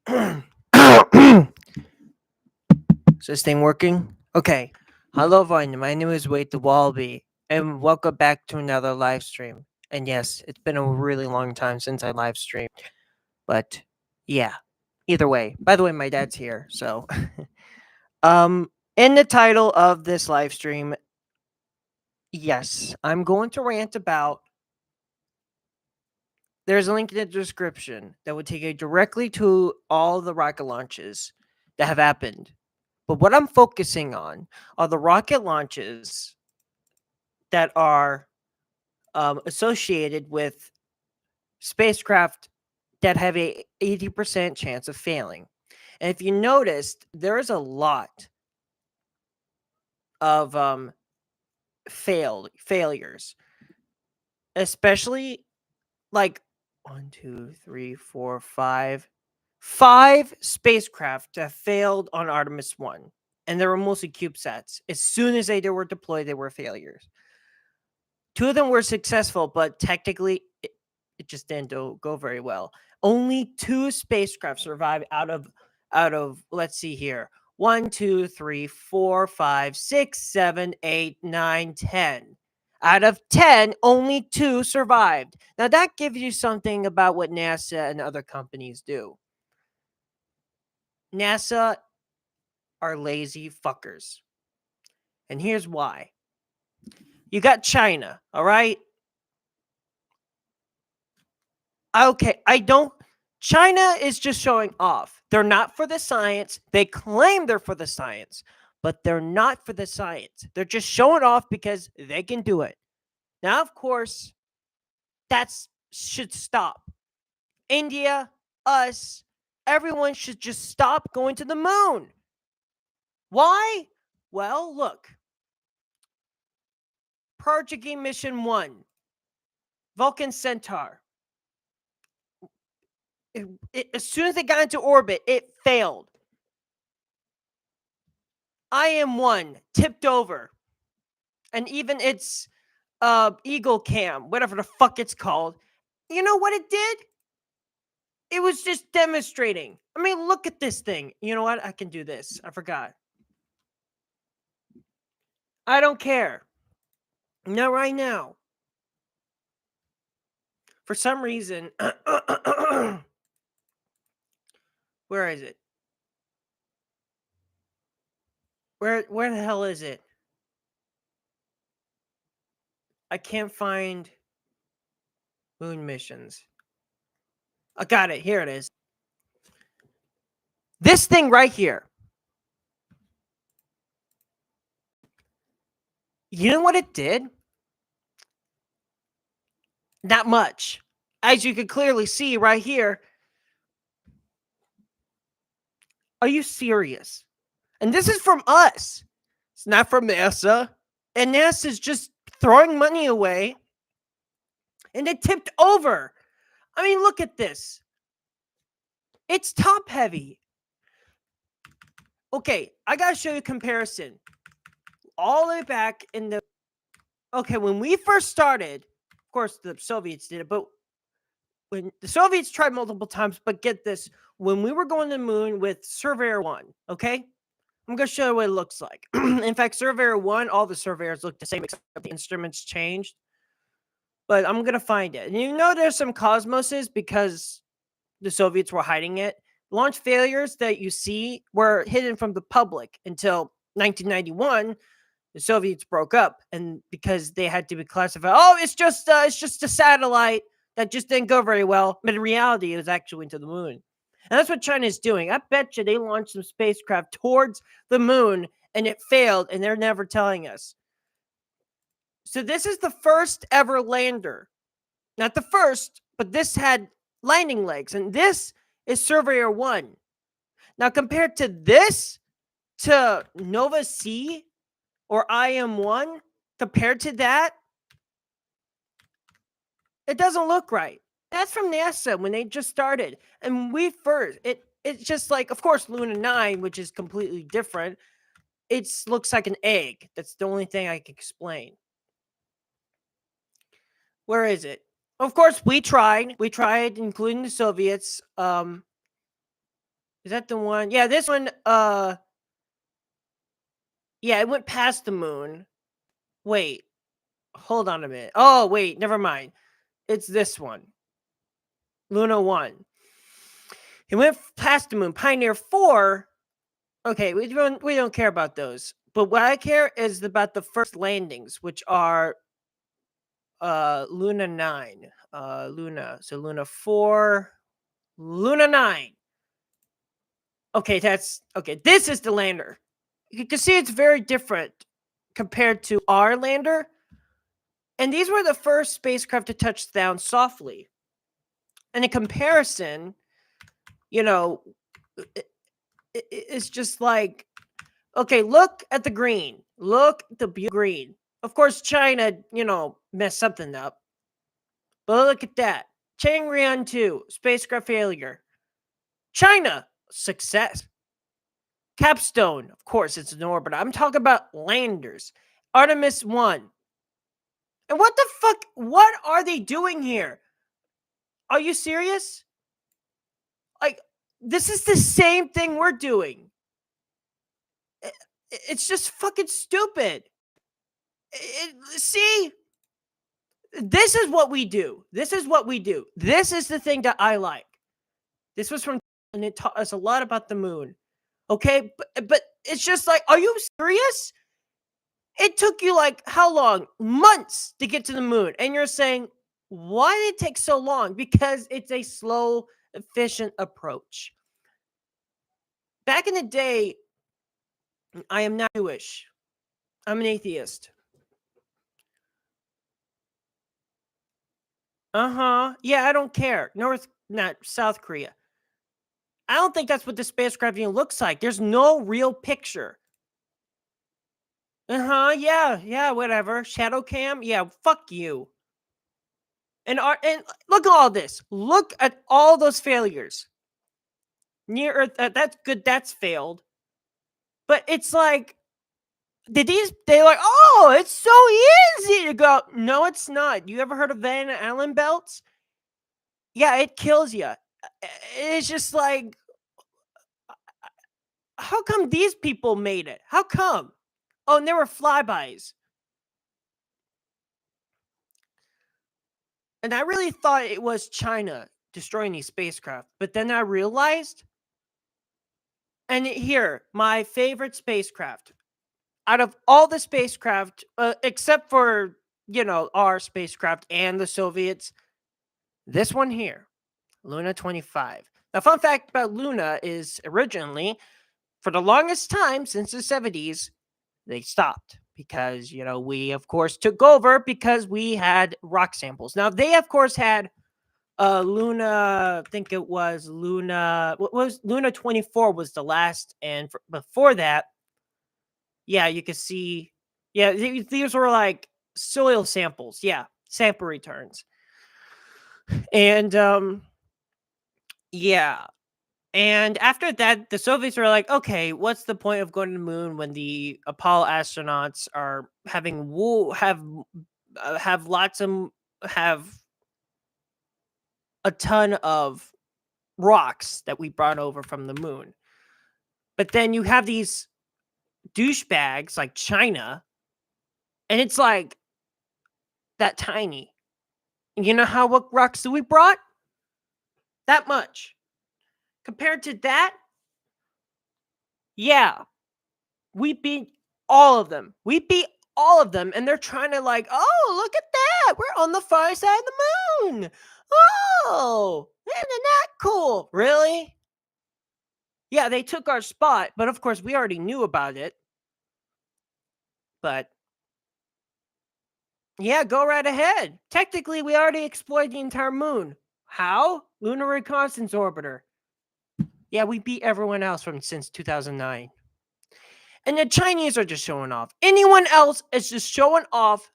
Is this thing working? Okay. Hello, everyone. My name is Wade the Wallaby, and welcome back to another live stream. And yes, it's been a really long time since I live streamed, but yeah. Either way, by the way, my dad's here, so in the title of this live stream, yes, I'm going to rant about. There's a link in the description that would take you directly to all the rocket launches that have happened. But what I'm focusing on are the rocket launches that are associated with spacecraft that have a 80% chance of failing. And if you noticed, there is a lot of failures, especially like one, two, three, four, five spacecraft that failed on Artemis 1. And they were mostly CubeSats. As soon as were deployed, they were failures. Two of them were successful, but technically it just didn't go very well. Only two spacecraft survived out of let's see here. 1, 2, 3, 4, 5, 6, 7, 8, 9, 10. Out of 10, only two survived. Now that gives you something about what NASA and other companies do. NASA are lazy fuckers. And here's why. You got China, all right? Okay, I don't. China is just showing off. They're not for the science. They claim they're for the science, but they're not for the science. They're just showing off because they can do it. Now, of course, that's should stop. India, us, everyone should just stop going to the moon. Why? Well, look. Project Mission 1, Vulcan Centaur. As soon as they got into orbit, it failed. IM-1 tipped over. And even its Eagle Cam, whatever the fuck it's called, you know what it did? It was just demonstrating. I mean, look at this thing. You know what? I can do this. I forgot. I don't care. Not right now. For some reason, where is it? Where the hell is it? I can't find moon missions. I got it. Here it is. This thing right here. You know what it did? Not much. As you can clearly see right here. Are you serious? And this is from us. It's not from NASA. And NASA's just throwing money away. And it tipped over. I mean, look at this. It's top heavy. Okay, I gotta show you a comparison. All the way back in the. Okay, when we first started, of course, the Soviets did it, but when the Soviets tried multiple times, but get this, when we were going to the moon with Surveyor 1, okay? I'm going to show you what it looks like. In fact, Surveyor 1, all the surveyors look the same except the instruments changed. But I'm going to find it. And you know there's some cosmoses because the Soviets were hiding it. Launch failures that you see were hidden from the public until 1991. The Soviets broke up, and because they had to be classified, oh, it's just a satellite that just didn't go very well. But in reality, it was actually into the moon. And that's what China is doing. I bet you they launched some spacecraft towards the moon and it failed, and they're never telling us. So this is the first ever lander. Not the first, but this had landing legs, and this is Surveyor 1. Now, compared to this, to Nova C or IM-1, compared to that, it doesn't look right. That's from NASA when they just started. And we first, it's just like, of course, Luna 9, which is completely different. It looks like an egg. That's the only thing I can explain. Where is it? Of course, we tried. We tried, including the Soviets. Is that the one? Yeah, this one. Yeah, it went past the moon. Wait, hold on a minute. Oh, wait, never mind. It's this one, Luna 1. It went past the moon. Pioneer 4. Okay, we don't care about those. But what I care is about the first landings, which are Luna 9. So Luna 4, Luna 9. Okay, this is the lander. You can see it's very different compared to our lander. And these were the first spacecraft to touch down softly. And in comparison, you know, it's just like, okay, look at the green. Look at the green. Of course, China, messed something up. But look at that. Chang'e 2, spacecraft failure. China, success. Capstone, of course, it's an orbiter. I'm talking about landers. Artemis 1. And what the fuck? What are they doing here? Are you serious? Like, this is the same thing we're doing. It's just fucking stupid. See? This is what we do. This is what we do. This is the thing that I like. This was from, and it taught us a lot about the moon. Okay? But it's just like, are you serious? It took you like how long? Months to get to the moon. And you're saying, why did it take so long? Because it's a slow, efficient approach. Back in the day, I am not Jewish. I'm an atheist. Yeah, I don't care. Not South Korea. I don't think that's what the spacecraft even looks like. There's no real picture. Yeah, whatever. Shadow cam? Yeah, fuck you. And look at all this. Look at all those failures. Near Earth, that's good. That's failed. But it's like, they're like, oh, it's so easy to go. No, it's not. You ever heard of Van Allen belts? Yeah, it kills you. It's just like, how come these people made it? How come? Oh, and there were flybys. And I really thought it was China destroying these spacecraft. But then I realized, and here, my favorite spacecraft out of all the spacecraft, except for, our spacecraft and the Soviets, this one here, Luna 25. The fun fact about Luna is originally, for the longest time since the 70s, they stopped because, we, of course, took over because we had rock samples. Now, they, of course, had Luna, I think it was Luna, what was Luna 24 was the last. And before that, yeah, you can see, yeah, these were like soil samples. Yeah, sample returns. And, yeah. And after that, the Soviets were like, okay, what's the point of going to the moon when the Apollo astronauts are having have lots of have a ton of rocks that we brought over from the moon. But then you have these douchebags like China, and it's like that tiny. You know what rocks we brought? That much. Compared to that, yeah, we beat all of them. We beat all of them, and they're trying to like, oh, look at that. We're on the far side of the moon. Oh, isn't that cool? Really? Yeah, they took our spot, but of course we already knew about it. But yeah, go right ahead. Technically, we already explored the entire moon. How? Lunar Reconnaissance Orbiter. Yeah, we beat everyone else from since 2009. And the Chinese are just showing off. Anyone else is just showing off.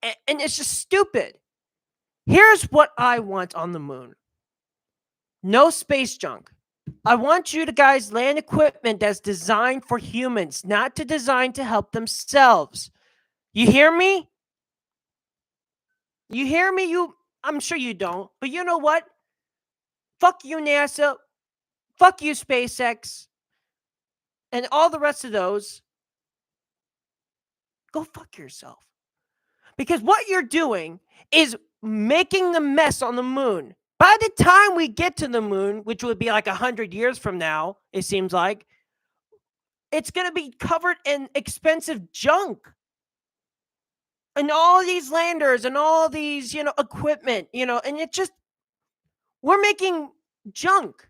And it's just stupid. Here's what I want on the moon. No space junk. I want you to guys land equipment that's designed for humans, not to design to help themselves. You hear me? You hear me? I'm sure you don't. But you know what? Fuck you, NASA. Fuck you, SpaceX. And all the rest of those. Go fuck yourself. Because what you're doing is making the mess on the moon. By the time we get to the moon, which would be like 100 years from now, it seems like, it's going to be covered in expensive junk. And all these landers and all these, equipment, and it just, we're making junk.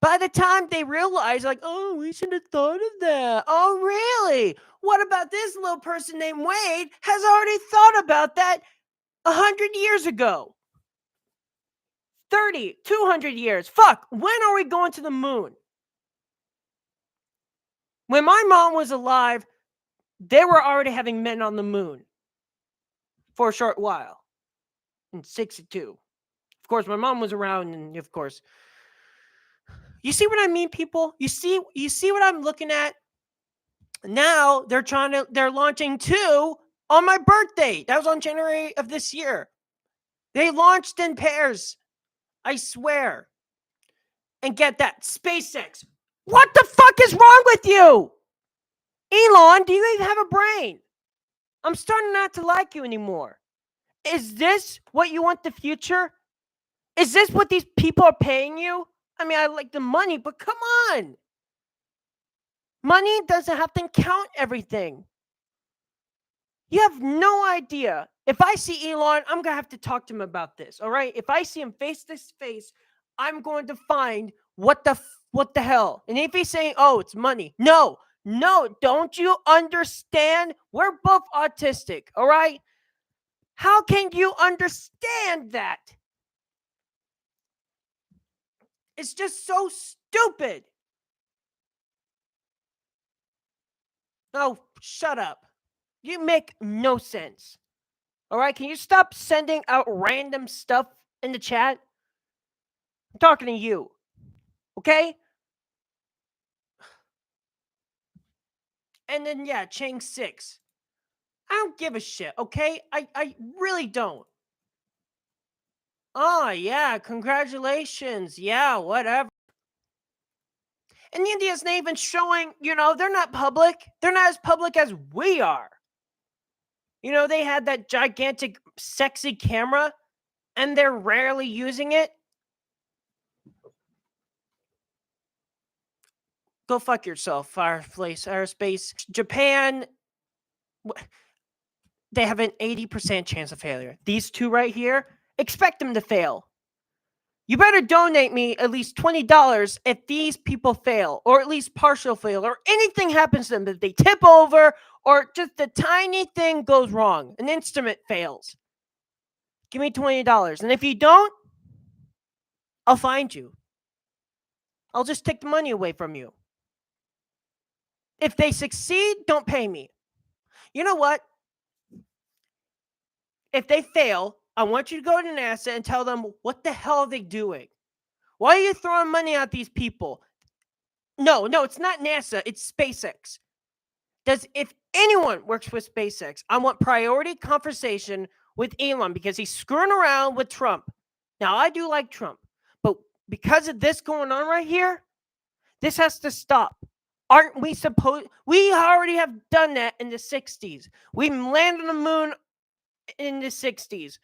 By the time they realize, like, oh, we should have thought of that. Oh, really? What about this little person named Wade has already thought about that 100 years ago? 30, 200 years. Fuck, when are we going to the moon? When my mom was alive, they were already having men on the moon for a short while in 62. Of course, my mom was around, and of course, you see what I mean, people? You see what I'm looking at? Now they're launching 2 on my birthday. That was on January of this year. They launched in pairs. I swear. And get that, SpaceX. What the fuck is wrong with you? Elon, do you even have a brain? I'm starting not to like you anymore. Is this what you want the future? Is this what these people are paying you? I mean, I like the money, but come on. Money doesn't have to count everything. You have no idea. If I see Elon, I'm going to have to talk to him about this, all right? If I see him face to face, I'm going to find what the hell. And if he's saying, oh, it's money. No, don't you understand? We're both autistic, all right? How can you understand that? It's just so stupid. Oh, shut up. You make no sense. All right, can you stop sending out random stuff in the chat? I'm talking to you. Okay? And then, yeah, Chang 6. I don't give a shit, okay? I really don't. Oh, yeah, congratulations. Yeah, whatever. And India's not even showing, they're not public. They're not as public as we are. They had that gigantic, sexy camera, and they're rarely using it. Go fuck yourself, Fireplace Aerospace. Japan, they have an 80% chance of failure. These 2 right here, expect them to fail. You better donate me at least $20 if these people fail, or at least partial fail, or anything happens to them, that they tip over, or just a tiny thing goes wrong. An instrument fails. Give me $20. And if you don't, I'll find you. I'll just take the money away from you. If they succeed, don't pay me. You know what? If they fail, I want you to go to NASA and tell them, what the hell are they doing? Why are you throwing money at these people? No, it's not NASA. It's SpaceX. If anyone works with SpaceX, I want priority conversation with Elon because he's screwing around with Trump. Now, I do like Trump, but because of this going on right here, this has to stop. Aren't we supposed? We already have done that in the 60s. We landed on the moon in the 60s.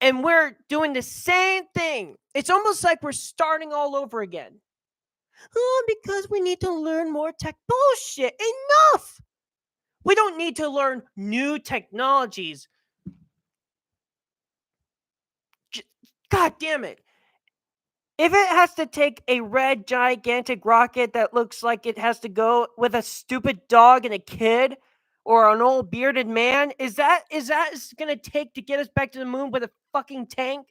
And we're doing the same thing. It's almost like we're starting all over again. Oh, because we need to learn more tech. Bullshit. Enough. We don't need to learn new technologies. God damn it. If it has to take a red gigantic rocket that looks like it has to go with a stupid dog and a kid or an old bearded man, is that going to take to get us back to the moon with a fucking tank?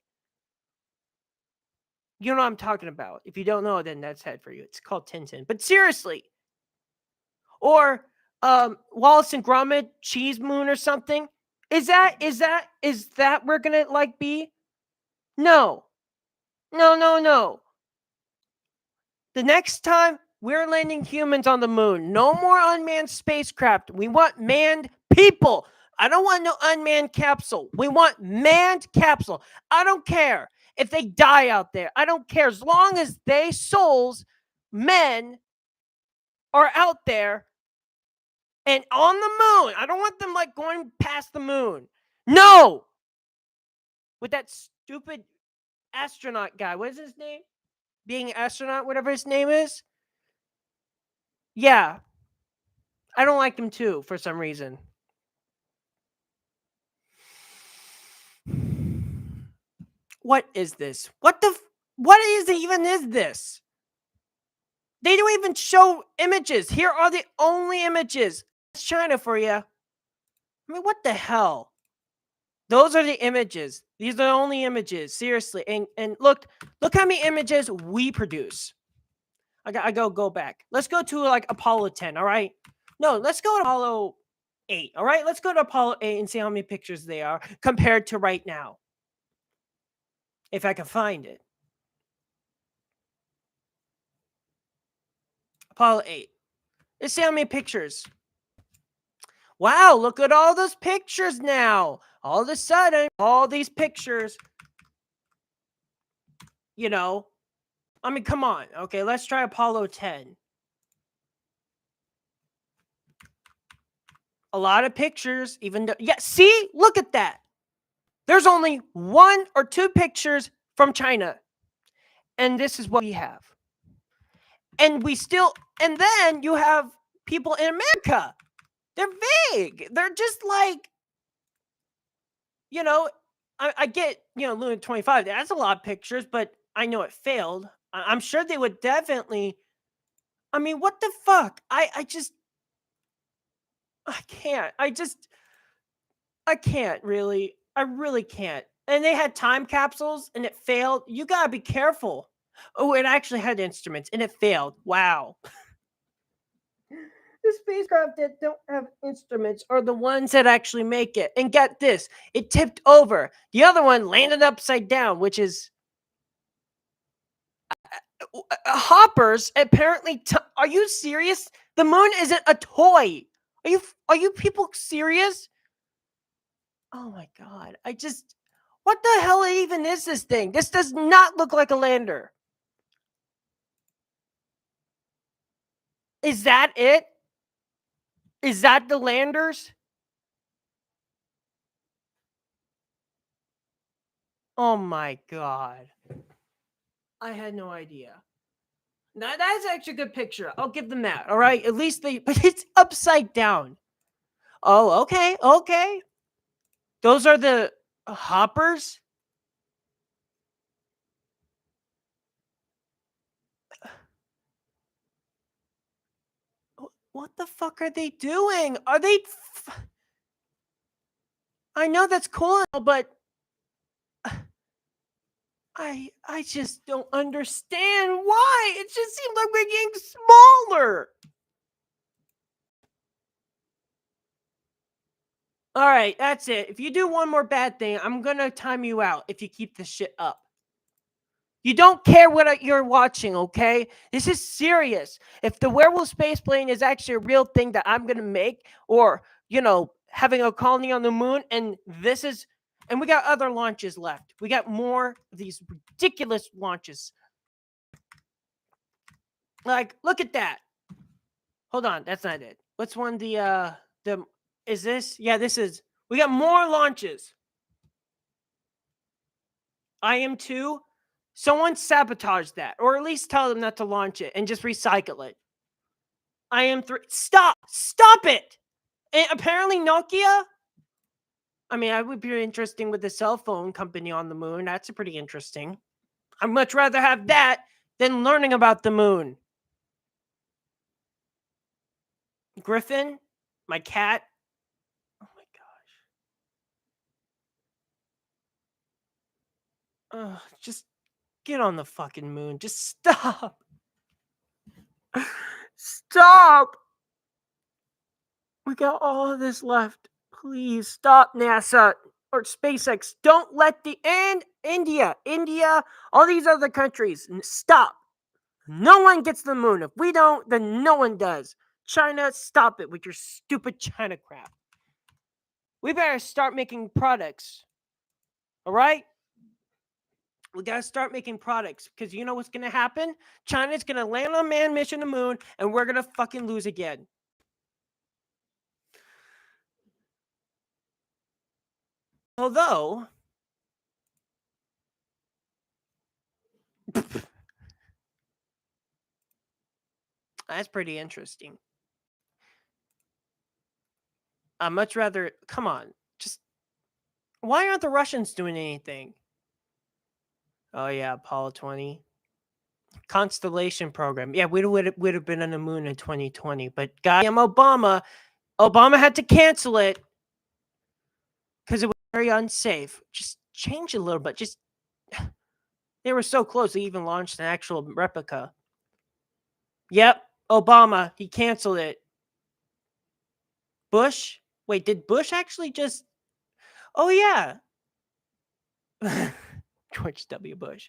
You know what I'm talking about. If you don't know, then that's head for you. It's called Tintin. But seriously. Or Wallace and Gromit, Cheese Moon or something. Is that we're going to be? No. No. The next time we're landing humans on the moon, no more unmanned spacecraft. We want manned people. I don't want no unmanned capsule. We want manned capsule. I don't care if they die out there. I don't care. As long as they souls, men, are out there and on the moon. I don't want them like going past the moon. No! With that stupid astronaut guy. What is his name? Being an astronaut, whatever his name is. Yeah. I don't like him too for some reason. What is this? What is this? They don't even show images. Here are the only images. It's China for you. I mean, what the hell? Those are the images. These are the only images. Seriously. And look how many images we produce. I go back. Let's go to like Apollo 10, all right? No, let's go to Apollo 8, all right? Let's go to Apollo 8 and see how many pictures they are compared to right now. If I can find it. Apollo 8. Let's see how many pictures. Wow, look at all those pictures now. All of a sudden, all these pictures, you know, I mean, come on. Okay, let's try Apollo 10. A lot of pictures, even though, yeah, see, look at that. There's only 1 or 2 pictures from China. And this is what we have. And then you have people in America. They're vague. They're just like, you know, I get, Luna 25. That's a lot of pictures, but I know it failed. I'm sure they would definitely. I mean, what the fuck? I can't. I can't really. I really can't. And they had time capsules and it failed. You gotta be careful. Oh, it actually had instruments and it failed. Wow. The spacecraft that don't have instruments are the ones that actually make it. And get this, it tipped over. The other one landed upside down, which is hoppers. Apparently, are you serious? The moon isn't a toy. Are you people serious? Oh my god! What the hell even is this thing? This does not look like a lander. Is that it? Is that the landers? Oh my god. I had no idea. Now that's actually a good picture. I'll give them that. All right. At least but it's upside down. Oh, okay. Okay. Those are the hoppers. What the fuck are they doing? Are they? I know that's cool, but I just don't understand why. It just seems like we're getting smaller. All right, that's it. If you do one more bad thing, I'm gonna time you out if you keep this shit up. You don't care what you're watching, okay? This is serious. If the werewolf space plane is actually a real thing that I'm gonna make, or having a colony on the moon, and we got other launches left. We got more of these ridiculous launches. Like, look at that. Hold on, that's not it. What's one? Is this? Yeah, this is. We got more launches. IM-2. Someone sabotage that, or at least tell them not to launch it and just recycle it. IM-3. Stop it. And apparently Nokia. I mean, I would be interesting with the cell phone company on the moon. That's pretty interesting. I'd much rather have that than learning about the moon. Griffin, my cat. Oh my gosh. Just get on the fucking moon. Just stop. Stop. We got all of this left. Please stop, NASA or SpaceX. Don't let India, all these other countries, stop. No one gets the moon. If we don't, then no one does. China, stop it with your stupid China crap. We better start making products. All right? We got to start making products because you know what's going to happen? China's going to land on manned mission to the moon and we're going to fucking lose again. Although, that's pretty interesting. I'd much rather, come on, just, why aren't the Russians doing anything? Oh yeah, Apollo 20. Constellation program. Yeah, we would have been on the moon in 2020, but goddamn Obama had to cancel it because it was very unsafe. Just change it a little bit. Just they were so close. They even launched an actual replica. Yep, Obama, he canceled it. Bush? Wait, did Bush actually just... Oh, yeah. George W. Bush.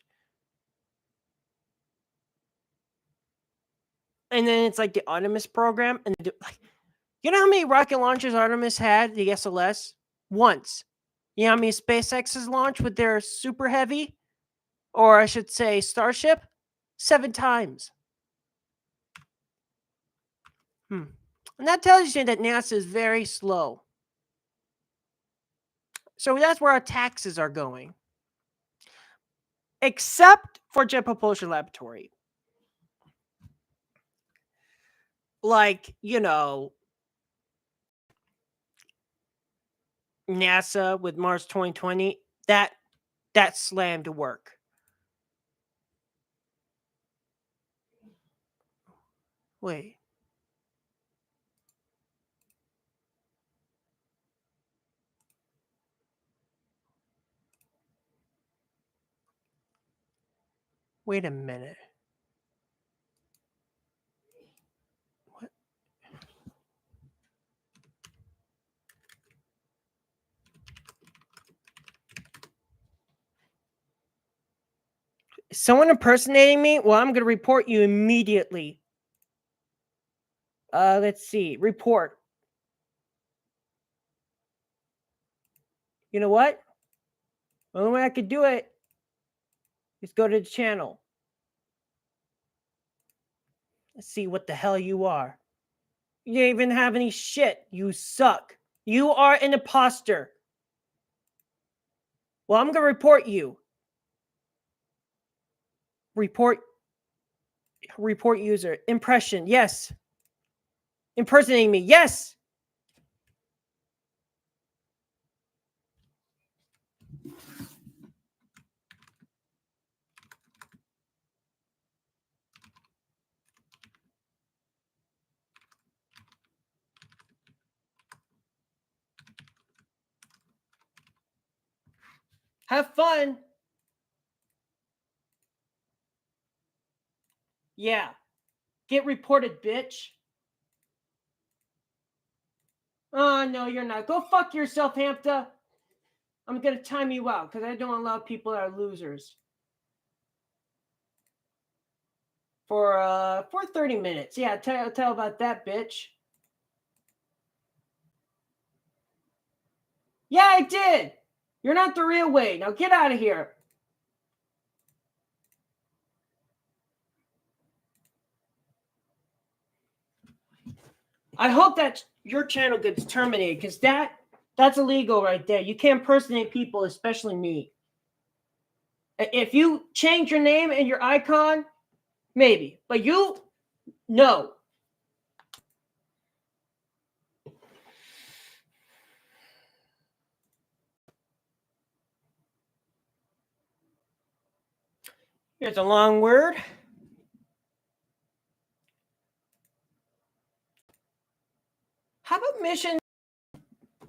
And then it's like the Artemis program. And like, you know how many rocket launches Artemis had, the SLS? Once. You know how many SpaceX has launched with their Super Heavy? Or I should say Starship? 7 times. And that tells you that NASA is very slow. So that's where our taxes are going. Except for Jet Propulsion Laboratory. Like, you know, NASA with Mars 2020, that slammed to work. Wait. Wait a minute. What? Is someone impersonating me? Well, I'm going to report you immediately. Let's see. Report. You know what? The only way I could do it is go to the channel. Let's see what the hell you are. You don't even have any shit. You suck. You are an imposter. Well, I'm going to report you. Report user. Impression. Yes. Impersonating me. Yes. Have fun. Yeah. Get reported, bitch. Oh, no, you're not. Go fuck yourself, Hampta. I'm going to time you out because I don't allow people that are losers. For 30 minutes. Yeah, tell about that, bitch. Yeah, I did. You're not the real Wade. Now get out of here. I hope that your channel gets terminated because that's illegal right there. You can't impersonate people, especially me. If you change your name and your icon, maybe. But you, no. Here's a long word. How about mission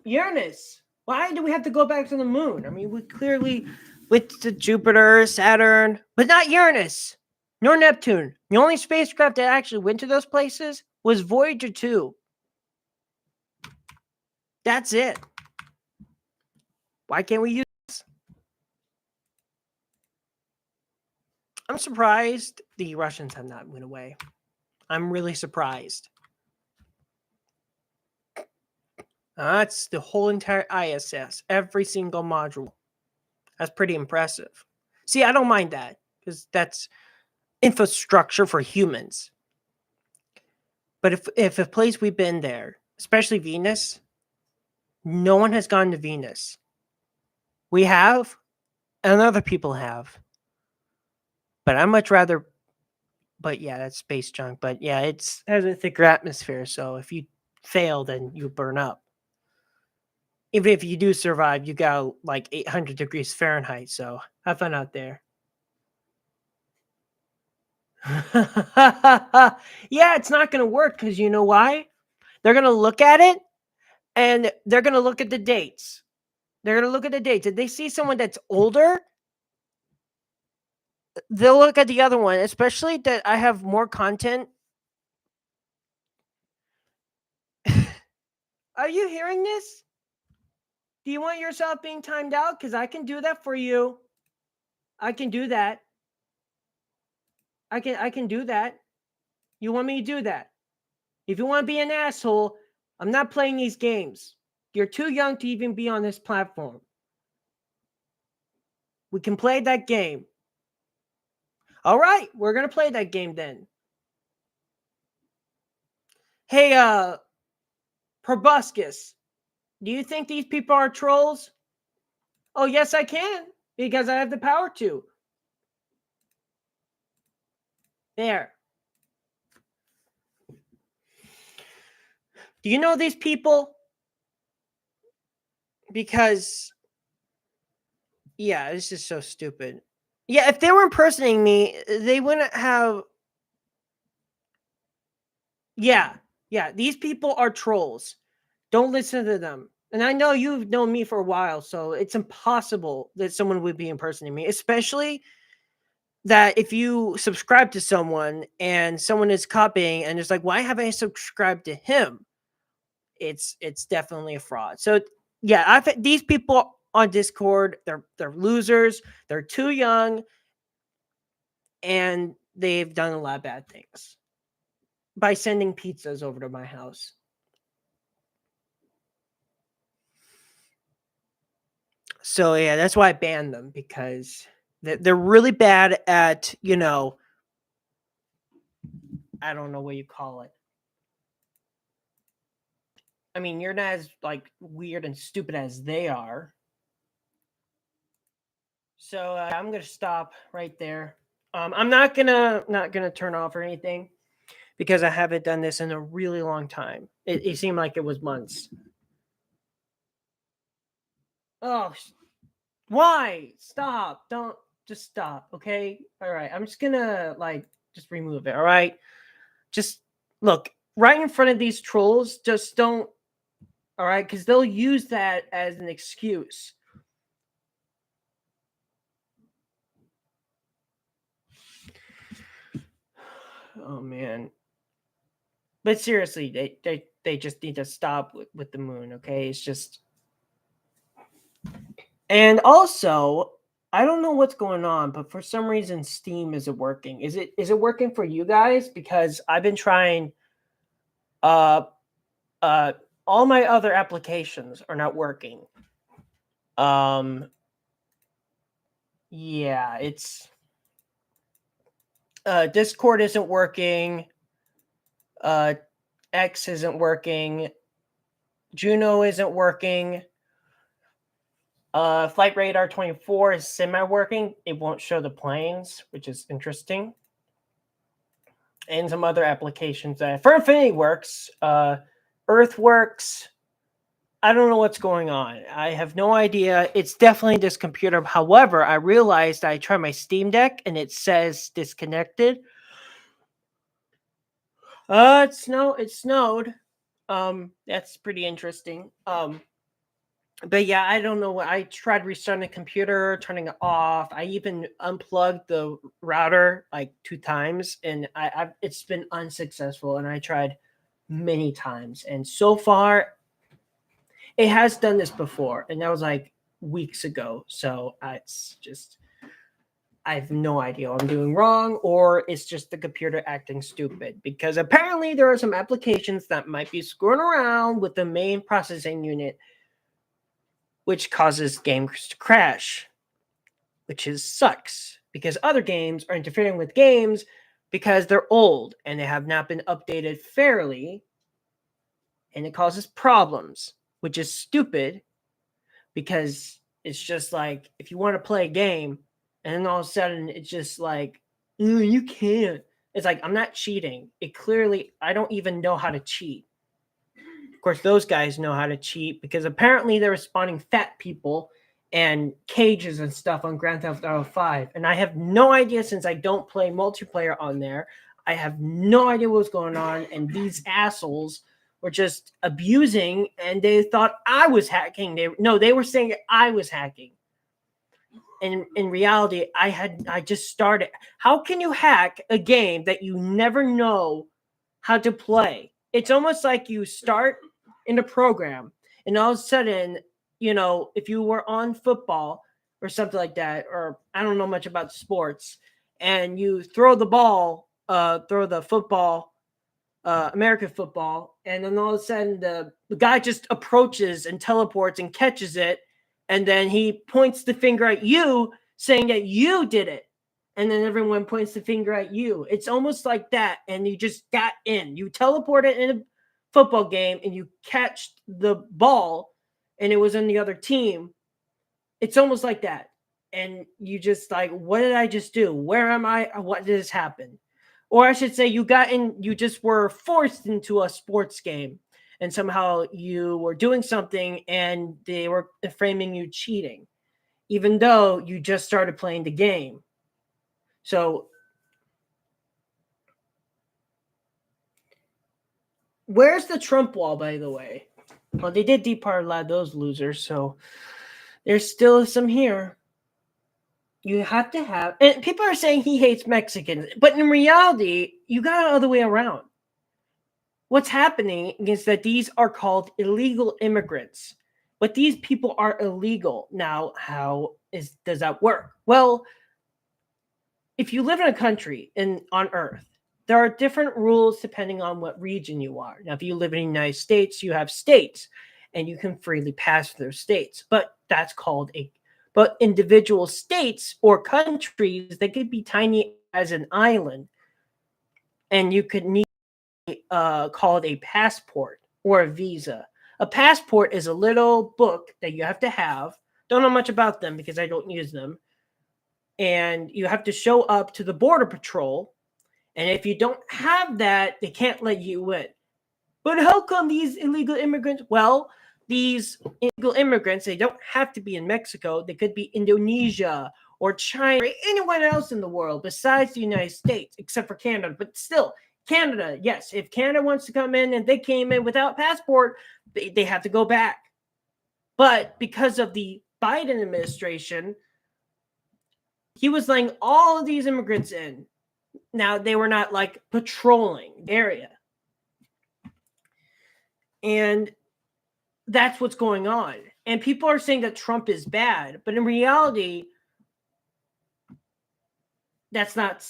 Uranus? Why do we have to go back to the moon? I mean, we clearly went to Jupiter, Saturn, but not Uranus, nor Neptune. The only spacecraft that actually went to those places was Voyager 2. That's it. Why can't we use this? I'm surprised the Russians have not went away. I'm really surprised. That's the whole entire ISS, every single module. That's pretty impressive. See, I don't mind that because that's infrastructure for humans. But if a place we've been there, especially Venus, no one has gone to Venus. We have, and other people have. But I much rather. But yeah, that's space junk. But yeah, it's has a thicker atmosphere, so if you fail, then you burn up. Even if you do survive, you got like 800 degrees Fahrenheit. So have fun out there. Yeah, it's not going to work because you know why? They're going to look at it and they're going to look at the dates. They're going to look at the dates. If they see someone that's older, they'll look at the other one, especially that I have more content. Are you hearing this? Do you want yourself being timed out? Because I can do that for you. I can do that. I can do that. You want me to do that? If you want to be an asshole, I'm not playing these games. You're too young to even be on this platform. We can play that game. All right, we're going to play that game then. Hey, Proboscis, do you think these people are trolls? Oh, yes, I can, because I have the power to. There. Do you know these people? Because, yeah, this is so stupid. Yeah, if they were impersonating me, they wouldn't have. Yeah, these people are trolls. Don't listen to them. And I know you've known me for a while, so it's impossible that someone would be impersonating me, especially that if you subscribe to someone and someone is copying and it's like, why haven't I subscribed to him? It's definitely a fraud. So yeah, these people on Discord, they're losers, they're too young, and they've done a lot of bad things by sending pizzas over to my house. So yeah, that's why I banned them, because they're really bad at, I don't know what you call it. I mean, you're not as like weird and stupid as they are. So I'm gonna stop right there. I'm not gonna turn off or anything because I haven't done this in a really long time. It seemed like it was months. Oh, why? Stop! Don't just stop. Okay. All right. I'm just gonna just remove it. All right. Just look right in front of these trolls. Just don't. All right, because they'll use that as an excuse. Oh man. But seriously, they just need to stop with the moon, okay? It's just. And also, I don't know what's going on, but for some reason Steam isn't working. Is it working for you guys? Because I've been trying uh all my other applications are not working. Yeah, it's Discord isn't working. X isn't working. Juno isn't working. Flight Radar 24 is semi-working. It won't show the planes, which is interesting. And some other applications that for Infinity works. Earth works. I don't know what's going on. I have no idea. It's definitely this computer. However, I realized I tried my Steam Deck and it says disconnected. It snowed. That's pretty interesting. But yeah, I don't know what I tried restarting the computer, turning it off. I even unplugged the router like 2 times, and it's been unsuccessful. And I tried many times, and so far, it has done this before, and that was like weeks ago. So it's just I have no idea what I'm doing wrong, or it's just the computer acting stupid. Because apparently there are some applications that might be screwing around with the main processing unit, which causes games to crash. which sucks because other games are interfering with games because they're old and they have not been updated fairly, and it causes problems, which is stupid because it's just like if you want to play a game and then all of a sudden it's just like, you can't. It's like, I'm not cheating. I don't even know how to cheat. Of course, those guys know how to cheat because apparently they're spawning fat people and cages and stuff on Grand Theft Auto 5. And I have no idea, since I don't play multiplayer on there. I have no idea what's going on. And these assholes were just abusing, and they thought I was hacking. They were saying I was hacking. And in reality, I just started. How can you hack a game that you never know how to play? It's almost like you start in a program and all of a sudden, if you were on football or something like that, or I don't know much about sports, and you throw the ball, throw the football, American football, and then all of a sudden the guy just approaches and teleports and catches it, and then he points the finger at you saying that you did it. And then everyone points the finger at you. It's almost like that. And you just got in. You teleported in a football game and you catch the ball and it was on the other team. It's almost like that. And you just like, what did I just do? Where am I? What did this happen? Or I should say, you just were forced into a sports game and somehow you were doing something and they were framing you cheating, even though you just started playing the game. So where's the Trump wall, by the way? Well, they did depart a lot of those losers, so there's still some here. You have to have, and people are saying he hates Mexicans, but in reality, you got it all the way around. What's happening is that these are called illegal immigrants, but these people are illegal. Now, does that work? Well, if you live in a country on Earth, there are different rules depending on what region you are. Now, if you live in the United States, you have states, and you can freely pass through states. But individual states or countries, they could be tiny as an island, and you could need called a passport or a visa. A passport is a little book that you have to have. Don't know much about them because I don't use them. And you have to show up to the Border Patrol. And if you don't have that, they can't let you in. But how come these illegal immigrants? Well, these illegal immigrants, they don't have to be in Mexico. They could be Indonesia or China or anyone else in the world besides the United States, except for Canada. But still, Canada, yes. If Canada wants to come in and they came in without passport, they have to go back. But because of the Biden administration, he was letting all of these immigrants in. Now, they were not like patrolling the area. And that's what's going on. And people are saying that Trump is bad, but in reality, that's not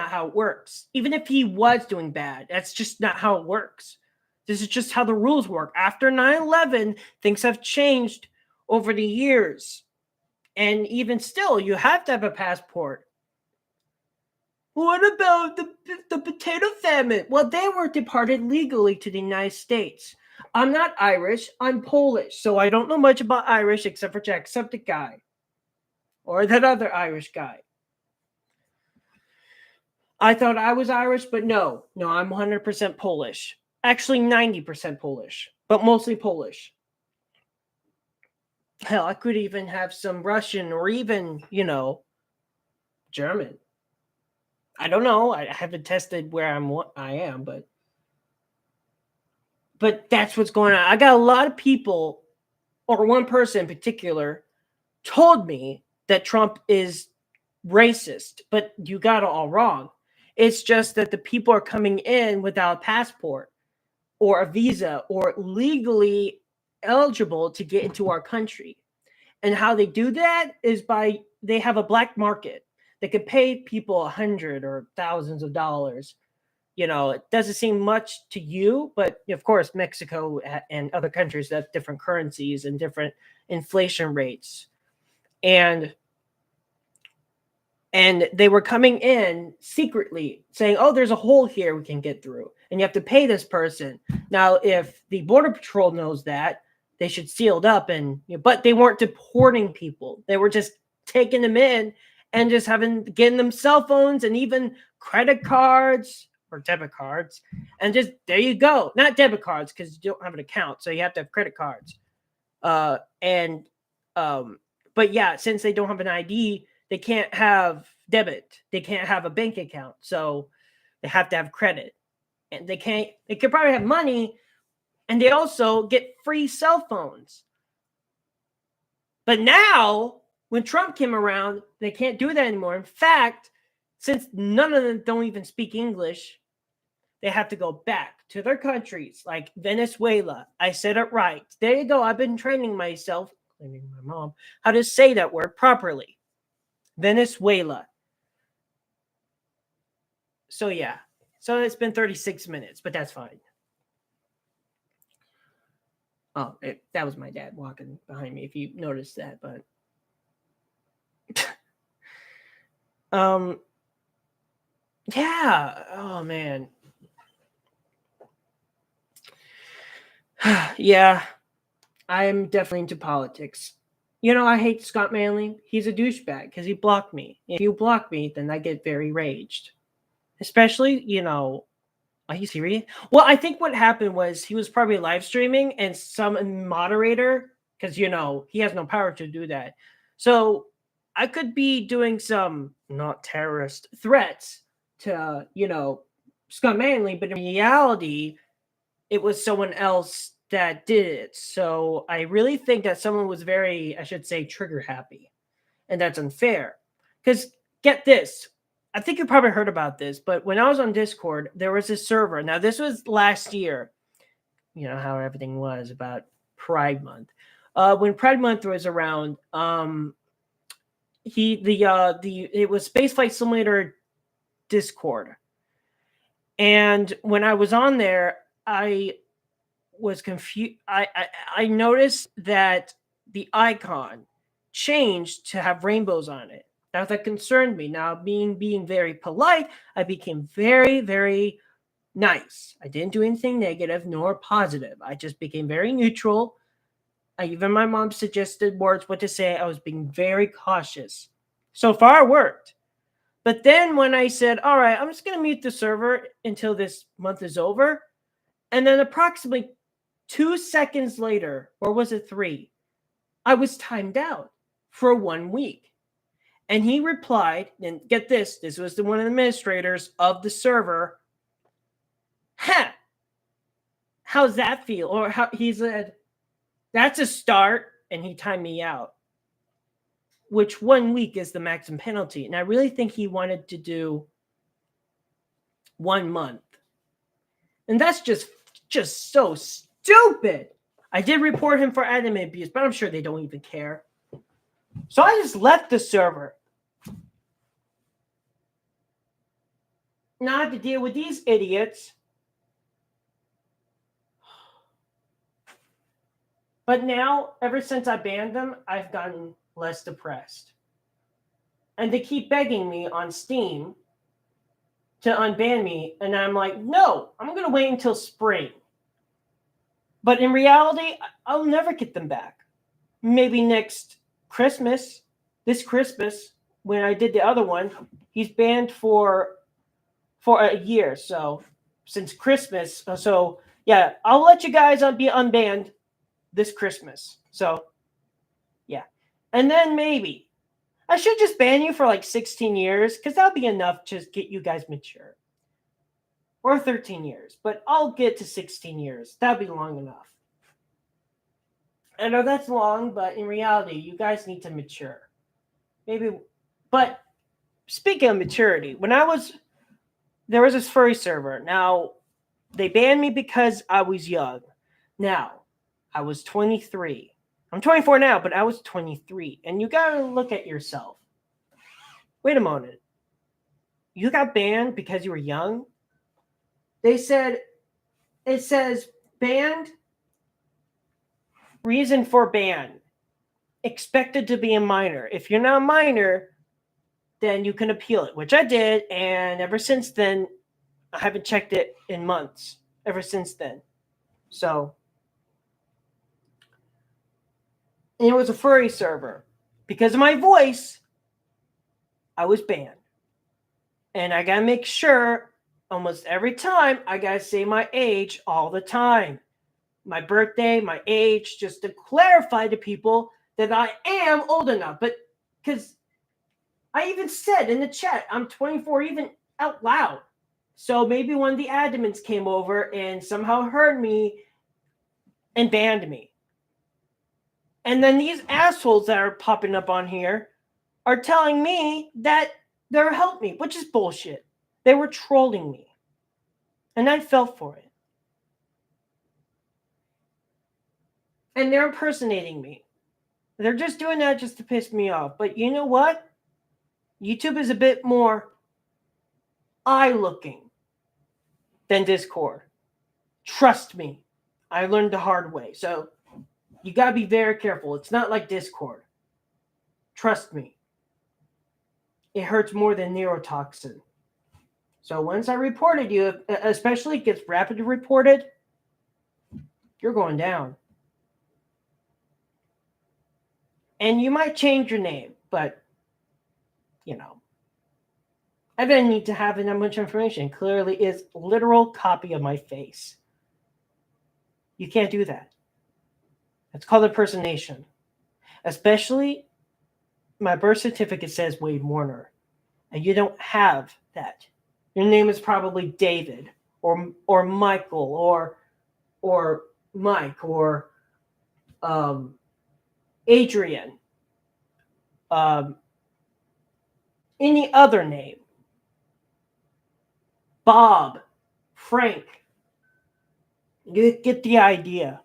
how it works. Even if he was doing bad, that's just not how it works. This is just how the rules work. After 9/11, things have changed over the years. And even still, you have to have a passport. What about the potato famine? Well, they were departed legally to the United States. I'm not Irish. I'm Polish. So I don't know much about Irish except for Jacksepticeye. Or that other Irish guy. I thought I was Irish, but no, I'm 100% Polish. Actually, 90% Polish, but mostly Polish. Hell, I could even have some Russian or even, German. I don't know. I haven't tested where I am, but that's what's going on. I got a lot of people, or one person in particular, told me that Trump is racist, but you got it all wrong. It's just that the people are coming in without a passport or a visa or legally eligible to get into our country. And how they do that is they have a black market. They could pay people $100 or thousands of dollars. It doesn't seem much to you, but of course, Mexico and other countries have different currencies and different inflation rates. And And they were coming in secretly saying, oh, there's a hole here we can get through. And you have to pay this person. Now, if the Border Patrol knows that, they should seal it up. But they weren't deporting people. They were just taking them in and just getting them cell phones and even credit cards or debit cards. And just, there you go. Not debit cards because you don't have an account. So you have to have credit cards. But yeah, since they don't have an ID, they can't have debit. They can't have a bank account. So they have to have credit. And they could probably have money, and they also get free cell phones. But now, when Trump came around, they can't do that anymore. In fact, since none of them don't even speak English, they have to go back to their countries, like Venezuela. I said it right. There you go. I've been training myself, including my mom, how to say that word properly. Venezuela. So yeah. So it's been 36 minutes, but that's fine. Oh, that was my dad walking behind me, if you noticed that, but yeah. Oh man. Yeah. I'm definitely into politics. I hate Scott Manley. He's a douchebag because he blocked me. If you block me, then I get very raged. Especially, are you serious? Well, I think what happened was he was probably live streaming and some moderator, because, he has no power to do that. So I could be doing some not terrorist threats to, Scott Manley, but in reality, it was someone else that did it. So I really think that someone was very, I should say, trigger happy. And that's unfair. Because get this. I think you probably heard about this, but when I was on Discord, there was a server. Now, this was last year. You know how everything was about Pride Month. When Pride Month was around, it was Spaceflight Simulator Discord. And when I was on there, I was confused. I noticed that the icon changed to have rainbows on it. Now that concerned me. Now, being very polite, I became very, very nice. I didn't do anything negative nor positive. I just became very neutral. Even my mom suggested words what to say. I was being very cautious. So far, it worked. But then when I said, all right, I'm just going to mute the server until this month is over. And then approximately 2 seconds later, or was it 3, I was timed out for 1 week. And he replied, and get this was the one of the administrators of the server. Ha! How's that feel? Or he said, that's a start, and he timed me out. Which 1 week is the maximum penalty. And I really think he wanted to do 1 month. And that's just so stupid. I did report him for admin abuse, but I'm sure they don't even care. So I just left the server. Now I have to deal with these idiots. But now, ever since I banned them, I've gotten less depressed. And they keep begging me on Steam to unban me. And I'm like, no, I'm going to wait until spring. But in reality, I'll never get them back. Maybe next Christmas, this Christmas, when I did the other one, he's banned for a year. So since Christmas, so yeah, I'll let you guys be unbanned this Christmas. So yeah, and then maybe I should just ban you for like 16 years because that'll be enough to get you guys mature. Or 13 years, but I'll get to 16 years. That'll be long enough. I know that's long, but in reality, you guys need to mature. Maybe, but speaking of maturity, there was this furry server. Now, they banned me because I was young. Now, I was 23. I'm 24 now, but I was 23. And you gotta look at yourself. Wait a moment. You got banned because you were young? It says banned, reason for ban, expected to be a minor. If you're not a minor, then you can appeal it, which I did. And ever since then, I haven't checked it in months. Ever since then. So, and it was a furry server. Because of my voice, I was banned. And I gotta make sure almost every time I gotta say my age all the time. My birthday, my age, just to clarify to people that I am old enough. But because I even said in the chat, I'm 24, even out loud. So maybe one of the admins came over and somehow heard me and banned me. And then these assholes that are popping up on here are telling me that they're helping me, which is bullshit. They were trolling me. And I fell for it. And they're impersonating me. They're just doing that just to piss me off. But you know what? YouTube is a bit more eye-looking than Discord. Trust me. I learned the hard way. So you got to be very careful. It's not like Discord. Trust me. It hurts more than neurotoxin. So once I reported you, especially it gets rapidly reported, you're going down. And you might change your name, but, you know, I didn't need to have that much information. Clearly is literal copy of my face. You can't do that. It's called impersonation. Especially my birth certificate says Wade Warner. And you don't have that. Your name is probably David or Michael or Mike or Adrian. Any other name. Bob, Frank. You get the idea.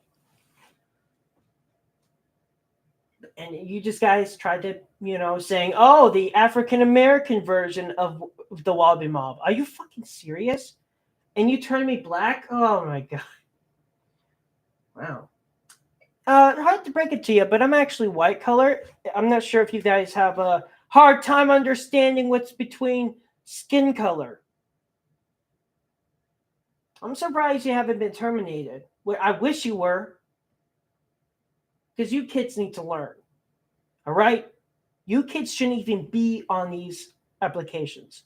And you just guys tried to, saying, oh, the African-American version of the Wallaby Mob. Are you fucking serious? And you turned me black? Oh, my God. Wow. Hard to break it to you, but I'm actually white color. I'm not sure if you guys have a hard time understanding what's between skin color. I'm surprised you haven't been terminated. I wish you were. Because you kids need to learn. All right? You kids shouldn't even be on these applications.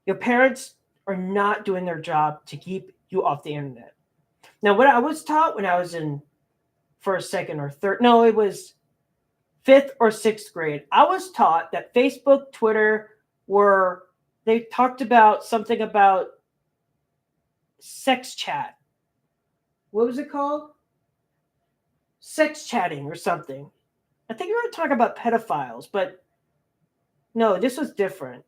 Your parents are not doing their job to keep you off the internet. Now, what I was taught when I was in first, second, or third, no, it was 5th or 6th grade. I was taught that Facebook, Twitter they talked about something about sex chat. What was it called? Sex chatting or something. I think we were talking about pedophiles, but no, this was different.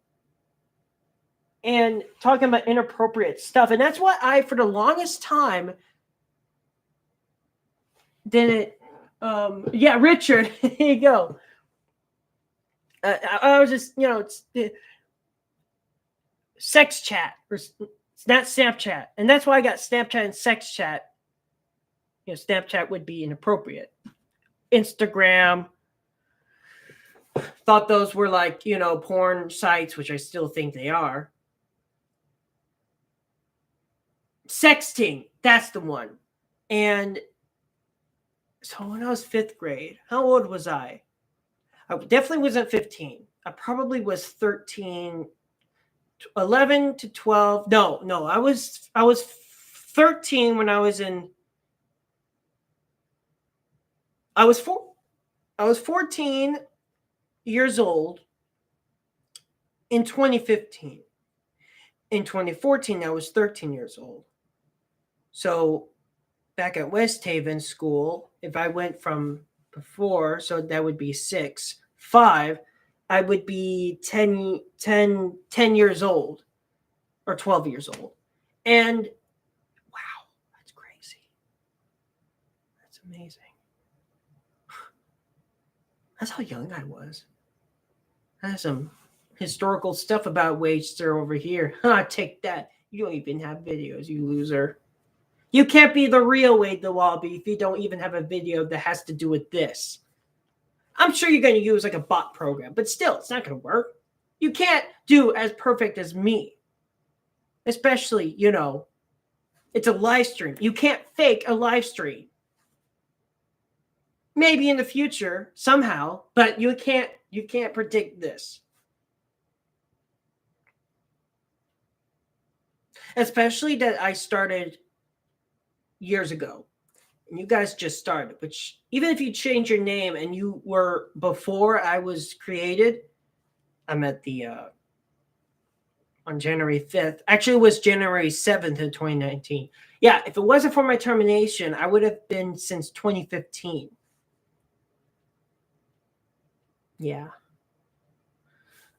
And talking about inappropriate stuff. And that's why I, for the longest time, didn't. Yeah, Richard, here you go. I was just, it's sex chat, or it's not Snapchat. And that's why I got Snapchat and sex chat. Snapchat would be inappropriate. Instagram, thought those were like, porn sites, which I still think they are. Sexting, that's the one. And so when I was 5th grade, how old was I? I definitely wasn't 15. I probably was 13, 11 to 12. No, I was 13 when I was in. I was 14 years old in 2015. In 2014, I was 13 years old. So back at West Haven School, if I went from before, so that would be 6, 5, I would be 10 years old or 12 years old. And wow, that's crazy. That's amazing. That's how young I was. That's some historical stuff about Wagester over here. Take that. You don't even have videos, you loser. You can't be the real Wade the Wallaby if you don't even have a video that has to do with this. I'm sure you're going to use like a bot program, but still, it's not going to work. You can't do as perfect as me. Especially, it's a live stream. You can't fake a live stream. Maybe in the future, somehow, but you can't predict this. Especially that I started years ago. And you guys just started, which even if you change your name and you were before I was created, I'm at the on January 5th. Actually, it was January 7th in 2019. Yeah, if it wasn't for my termination, I would have been since 2015. Yeah.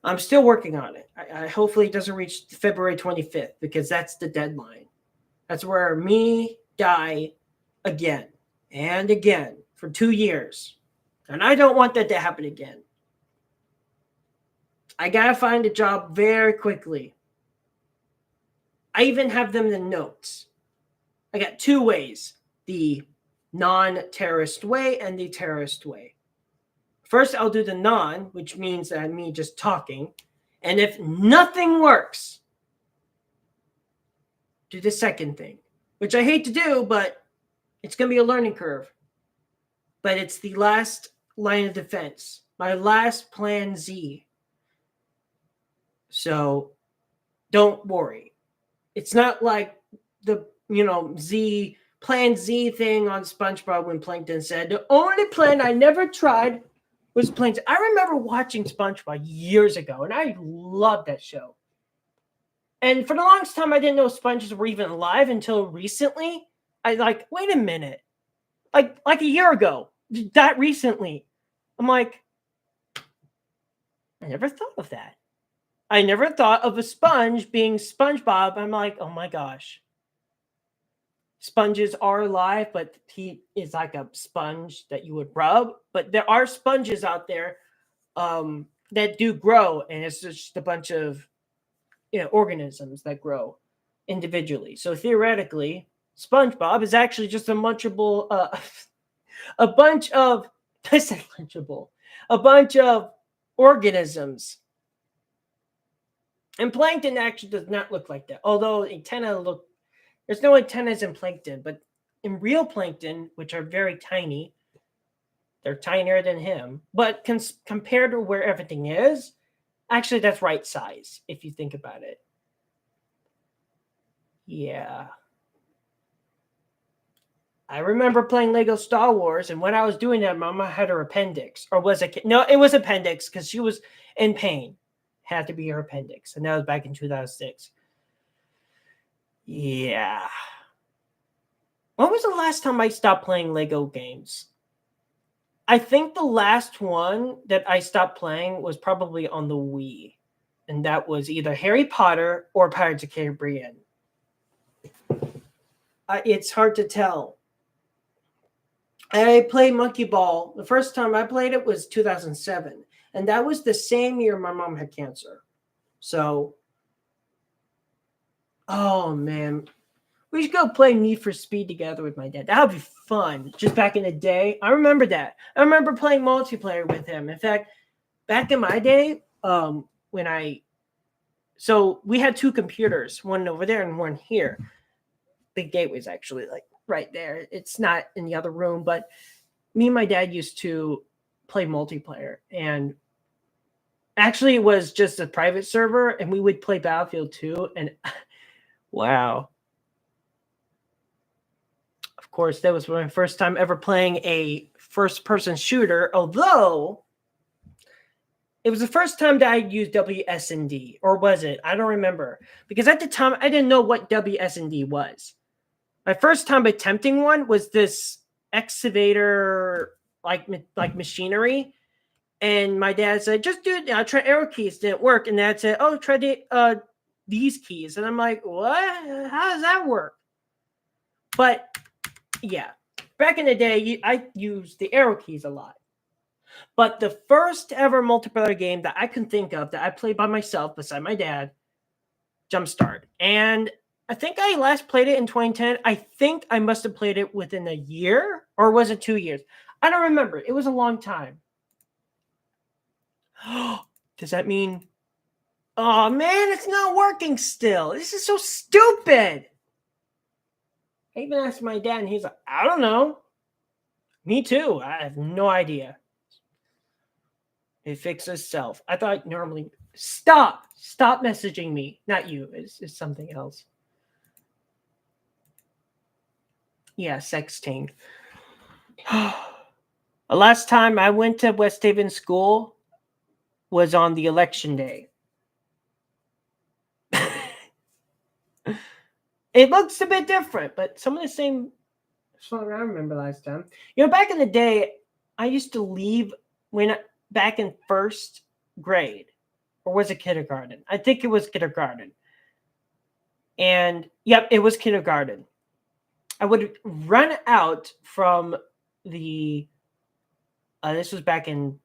I'm still working on it. I hopefully it doesn't reach February 25th because that's the deadline. That's where me die again and again for 2 years. And I don't want that to happen again. I got to find a job very quickly. I even have them in the notes. I got 2 ways, the non-terrorist way and the terrorist way. First, I'll do the non, which means that me just talking. And if nothing works, do the second thing, which I hate to do, but it's going to be a learning curve. But it's the last line of defense, my last plan Z. So don't worry. It's not like the, Z, plan Z thing on SpongeBob when Plankton said, the only plan I never tried was Plankton. I remember watching SpongeBob years ago, and I loved that show. And for the longest time, I didn't know sponges were even alive until recently. Wait a minute. Like a year ago, that recently. I'm like, I never thought of that. I never thought of a sponge being SpongeBob. I'm like, oh my gosh. Sponges are alive, but he is like a sponge that you would rub. But there are sponges out there that do grow, and it's just a bunch of organisms that grow individually. So theoretically, SpongeBob is actually just a munchable, a bunch of I said munchable, a bunch of organisms. And Plankton actually does not look like that. Although there's no antennas in Plankton, but in real Plankton, which are very tiny, they're tinier than him. But compared to where everything is, actually that's right size if you think about it. Yeah. I remember playing Lego Star Wars, and when I was doing that, Mama had her appendix. Or was it? No, it was appendix because she was in pain. Had to be her appendix. And that was back in 2006. Yeah. When was the last time I stopped playing Lego games? I think the last one that I stopped playing was probably on the Wii. And that was either Harry Potter or Pirates of the Caribbean. It's hard to tell. I played Monkey Ball. The first time I played it was 2007. And that was the same year my mom had cancer. So, oh man. We should go play Need for Speed together with my dad. That would be fun. Just back in the day. I remember that. I remember playing multiplayer with him. In fact, back in my day, so we had 2 computers, one over there and one here. The gateway's actually like right there. It's not in the other room, but me and my dad used to play multiplayer, and actually it was just a private server, and we would play Battlefield 2, and wow. Of course, that was my first time ever playing a first-person shooter, although it was the first time that I used WSD, or was it? I don't remember. Because at the time, I didn't know what WSD was. My first time attempting one was this excavator, like machinery. And my dad said, just do it now. Try arrow keys. Didn't work. And Dad said, oh, try these keys. And I'm like, what? How does that work? But yeah, back in the day, I used the arrow keys a lot. But the first ever multiplayer game that I can think of that I played by myself beside my dad, Jumpstart. And I think I last played it in 2010. I think I must have played it within a year, or was it 2 years? I don't remember. It was a long time. Does that mean Oh man, it's not working still. This is so stupid. I even asked my dad, and he's like, I don't know. Me too. I have no idea. It fixes itself. I thought normally. Stop messaging me. Not you. It's something else. Yeah, sexting. The last time I went to West Haven School was on the election day. It looks a bit different, but some of the same. That's what I remember last time. Back in the day, I used to leave back in first grade, or was it kindergarten? I think it was kindergarten. And yep, it was kindergarten. I would run out from the. This was back in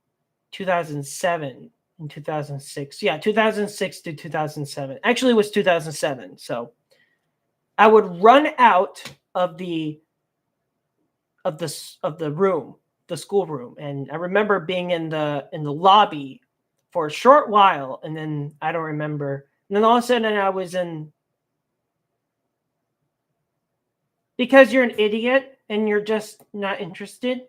2007 and 2006. Yeah, 2006 to 2007. Actually, it was 2007. So I would run out of the room, the school room, and I remember being in the lobby for a short while, and then I don't remember. And then all of a sudden, I was in. Because you're an idiot and you're just not interested.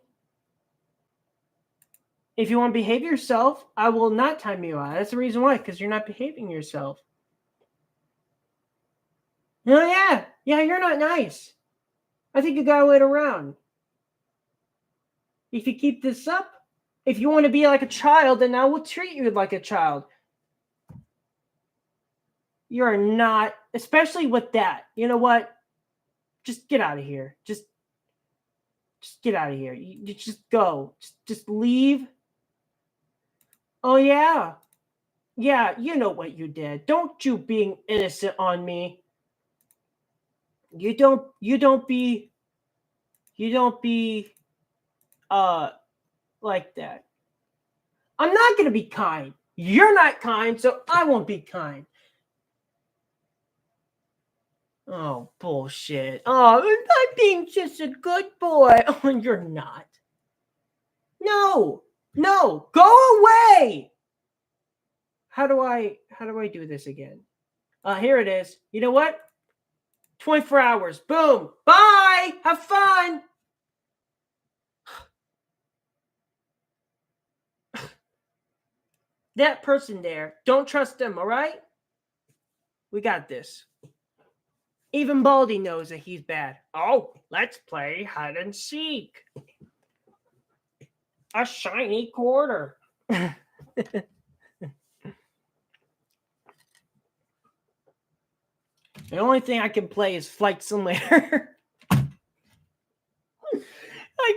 If you want to behave yourself, I will not time you out. That's the reason why, because you're not behaving yourself. Oh, yeah. Yeah, you're not nice. I think you gotta wait around. If you keep this up, if you want to be like a child, then I will treat you like a child. You're not, especially with that. You know what? Just get out of here. Just get out of here. You just go. Just leave. Oh, yeah. Yeah, you know what you did. Don't you being innocent on me. You don't be like that. I'm not going to be kind. You're not kind, so I won't be kind. Oh, bullshit. Oh, I'm being just a good boy. Oh, you're not. No. Go away. How do I do this again? Here it is. You know what? 24 hours. Boom. Bye. Have fun. That person there, don't trust them, all right? We got this. Even Baldy knows that he's bad. Oh, let's play hide and seek. A shiny quarter. The only thing I can play is Flight Simulator. I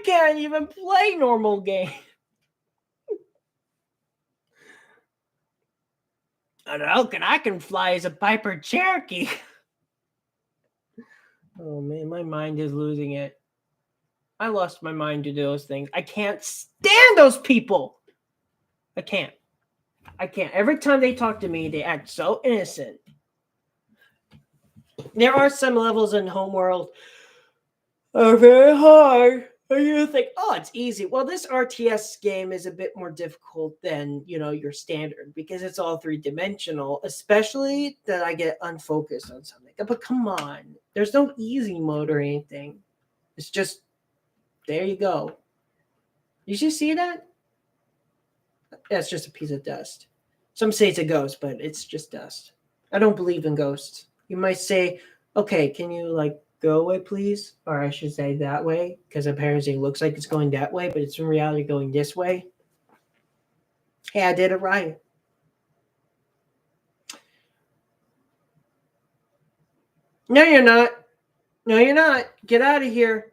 can't even play normal game. I can fly as a Piper Cherokee. Oh man, my mind is losing it. I lost my mind to those things. I can't stand those people. I can't. Every time they talk to me, they act so innocent. There are some levels in Homeworld are very hard. And you think, oh, it's easy. Well, this RTS game is a bit more difficult than, your standard because it's all three-dimensional, especially that I get unfocused on something. But come on. There's no easy mode or anything. It's just, there you go. Did you see that? Yeah, it's just a piece of dust. Some say it's a ghost, but it's just dust. I don't believe in ghosts. You might say, okay, can you go away, please? Or I should say that way, because apparently it looks like it's going that way, but it's in reality going this way. Hey, I did it right. No, you're not. No, you're not. Get out of here.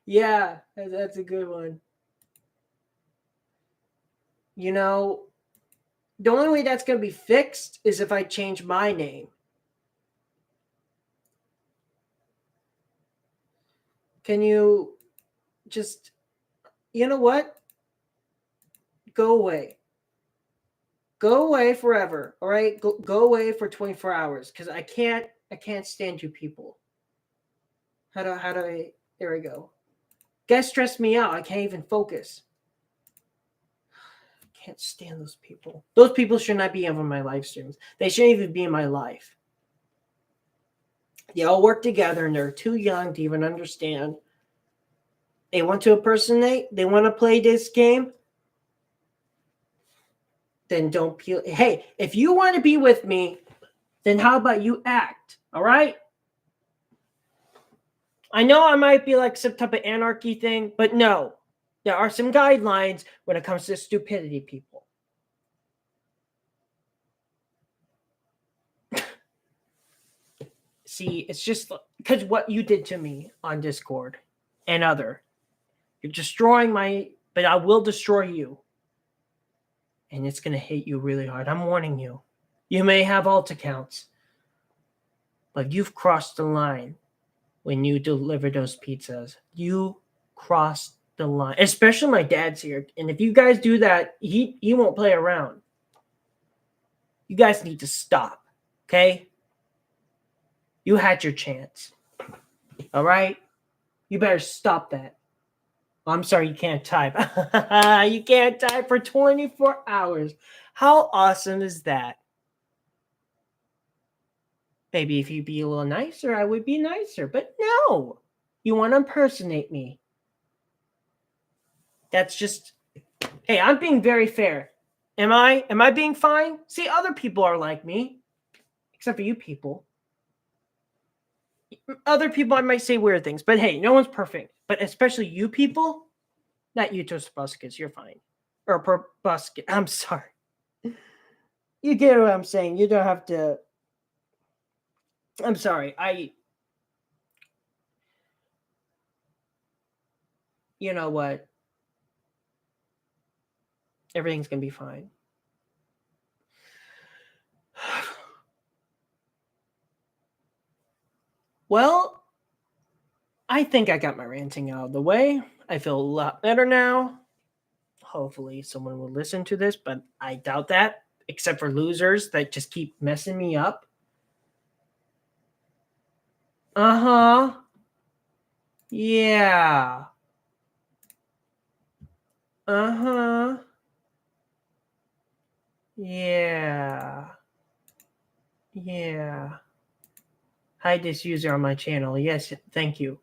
Yeah, that's a good one. The only way that's going to be fixed is if I change my name. Can you just, you know what? Go away. Go away forever. All right? Go away for 24 hours because I can't stand you people. How do I, there we go. Guys stress me out. I can't even focus. can't stand those people. Those people should not be on my live streams. They shouldn't even be in my life. They all work together and they're too young to even understand. They want to impersonate. They want to play this game. Then don't peel. Hey, if you want to be with me, then how about you act? All right? I know I might be like some type of anarchy thing, but no. There are some guidelines when it comes to stupidity, people. See, it's just because what you did to me on Discord and other. You're destroying but I will destroy you. And it's going to hit you really hard. I'm warning you. You may have alt accounts, but you've crossed the line when you deliver those pizzas. You crossed the line. Especially my dad's here. And if you guys do that, he won't play around. You guys need to stop. Okay? You had your chance. All right? You better stop that. I'm sorry, you can't type. You can't type for 24 hours. How awesome is that? Maybe if you'd be a little nicer, I would be nicer. But no. You want to impersonate me. That's just... Hey, I'm being very fair. Am I? Am I being fine? See, other people are like me. Except for you people. Other people, I might say weird things. But hey, no one's perfect. But especially you people... Not you, Tosbuscus. You're fine. Or Probuscus. I'm sorry. You get what I'm saying. You don't have to... I'm sorry. You know what? Everything's going to be fine. Well, I think I got my ranting out of the way. I feel a lot better now. Hopefully someone will listen to this, but I doubt that, except for losers that just keep messing me up. Uh-huh. Yeah. Uh-huh. Yeah. Yeah. Hide this user on my channel. Yes, thank you.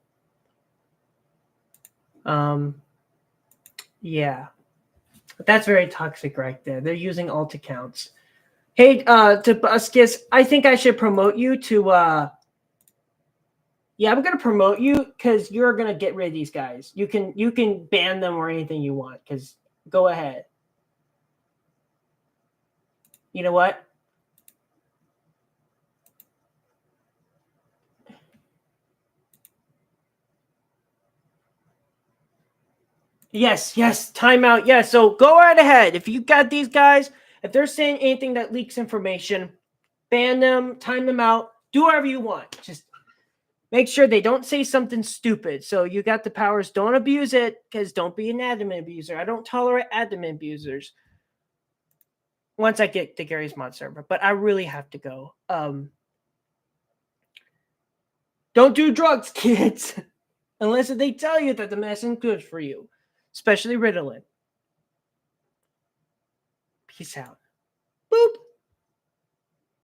Yeah. But that's very toxic right there. They're using alt accounts. Hey, Tobuscus, I think I should promote you to yeah, I'm gonna promote you because you're gonna get rid of these guys. You can ban them or anything you want, because go ahead. You know what? Yes, timeout. Yeah, so go right ahead. If you got these guys, if they're saying anything that leaks information, ban them, time them out, do whatever you want. Just make sure they don't say something stupid. So you got the powers. Don't abuse it, because don't be an admin abuser. I don't tolerate admin abusers. Once I get to Gary's mod server, but I really have to go. Don't do drugs, kids, unless they tell you that the medicine's good for you, especially Ritalin. Peace out. Boop.